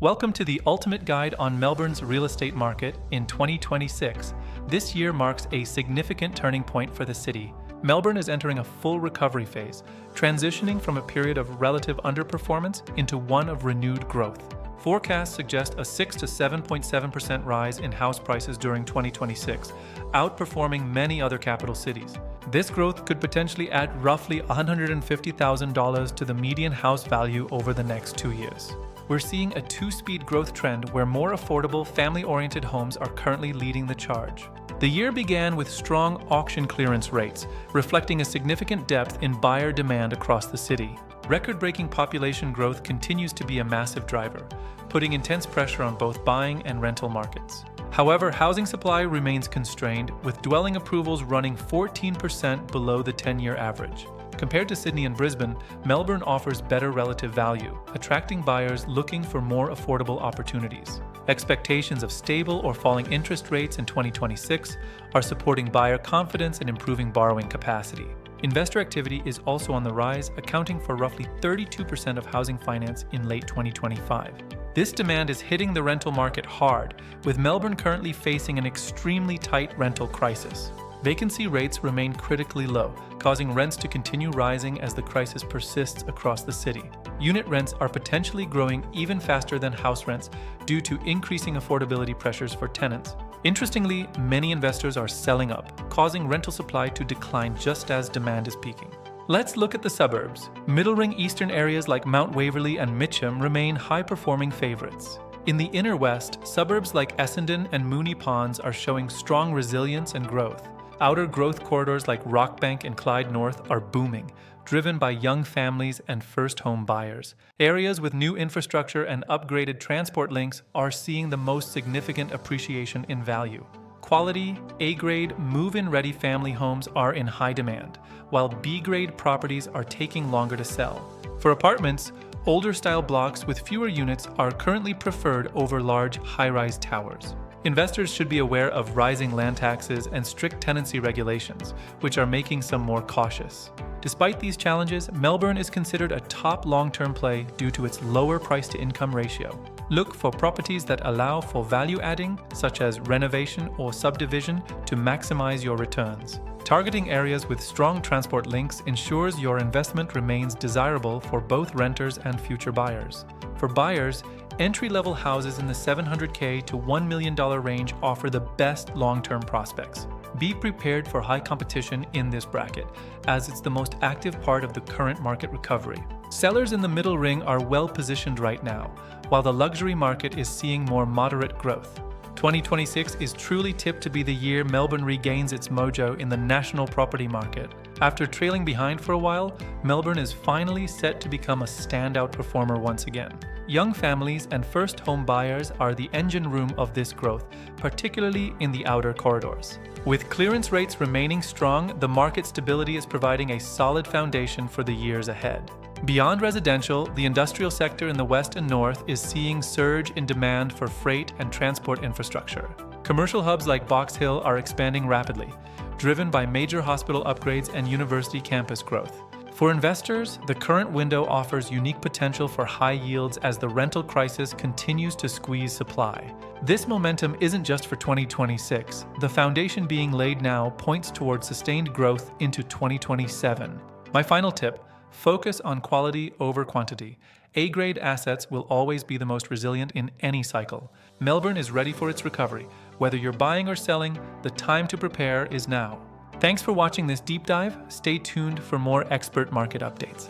Welcome to the ultimate guide on Melbourne's real estate market in 2026. This year marks a significant turning point for the city. Melbourne is entering a full recovery phase, transitioning from a period of relative underperformance into one of renewed growth. Forecasts suggest a 6 to 7.7% rise in house prices during 2026, outperforming many other capital cities. This growth could potentially add roughly $150,000 to the median house value over the next 2 years. We're seeing a two-speed growth trend where more affordable, family-oriented homes are currently leading the charge. The year began with strong auction clearance rates, reflecting a significant depth in buyer demand across the city. Record-breaking population growth continues to be a massive driver, putting intense pressure on both buying and rental markets. However, housing supply remains constrained, with dwelling approvals running 14% below the 10-year average. Compared to Sydney and Brisbane, Melbourne offers better relative value, attracting buyers looking for more affordable opportunities. Expectations of stable or falling interest rates in 2026 are supporting buyer confidence and improving borrowing capacity. Investor activity is also on the rise, accounting for roughly 32% of housing finance in late 2025. This demand is hitting the rental market hard, with Melbourne currently facing an extremely tight rental crisis. Vacancy rates remain critically low, causing rents to continue rising as the crisis persists across the city. Unit rents are potentially growing even faster than house rents due to increasing affordability pressures for tenants. Interestingly, many investors are selling up, causing rental supply to decline just as demand is peaking. Let's look at the suburbs. Middle-ring eastern areas like Mount Waverley and Mitcham remain high-performing favorites. In the inner west, suburbs like Essendon and Moonee Ponds are showing strong resilience and growth. Outer growth corridors like Rockbank and Clyde North are booming, driven by young families and first home buyers. Areas with new infrastructure and upgraded transport links are seeing the most significant appreciation in value. Quality, A-grade, move-in ready family homes are in high demand, while B-grade properties are taking longer to sell. For apartments, older style blocks with fewer units are currently preferred over large high-rise towers. Investors should be aware of rising land taxes and strict tenancy regulations, which are making some more cautious. Despite these challenges, Melbourne is considered a top long-term play due to its lower price-to-income ratio. Look for properties that allow for value adding, such as renovation or subdivision, to maximize your returns. Targeting areas with strong transport links ensures your investment remains desirable for both renters and future buyers. For buyers, entry-level houses in the $700K to $1 million range offer the best long-term prospects. Be prepared for high competition in this bracket, as it's the most active part of the current market recovery. Sellers in the middle ring are well positioned right now, while the luxury market is seeing more moderate growth. 2026 is truly tipped to be the year Melbourne regains its mojo in the national property market. After trailing behind for a while, Melbourne is finally set to become a standout performer once again. Young families and first home buyers are the engine room of this growth, particularly in the outer corridors. With clearance rates remaining strong, the market stability is providing a solid foundation for the years ahead. Beyond residential, the industrial sector in the west and north is seeing surge in demand for freight and transport infrastructure. Commercial hubs like Box Hill are expanding rapidly, driven by major hospital upgrades and university campus growth. For investors, the current window offers unique potential for high yields as the rental crisis continues to squeeze supply. This momentum isn't just for 2026. The foundation being laid now points towards sustained growth into 2027. My final tip: focus on quality over quantity. A-grade assets will always be the most resilient in any cycle. Melbourne is ready for its recovery. Whether you're buying or selling, the time to prepare is now. Thanks for watching this deep dive. Stay tuned for more expert market updates.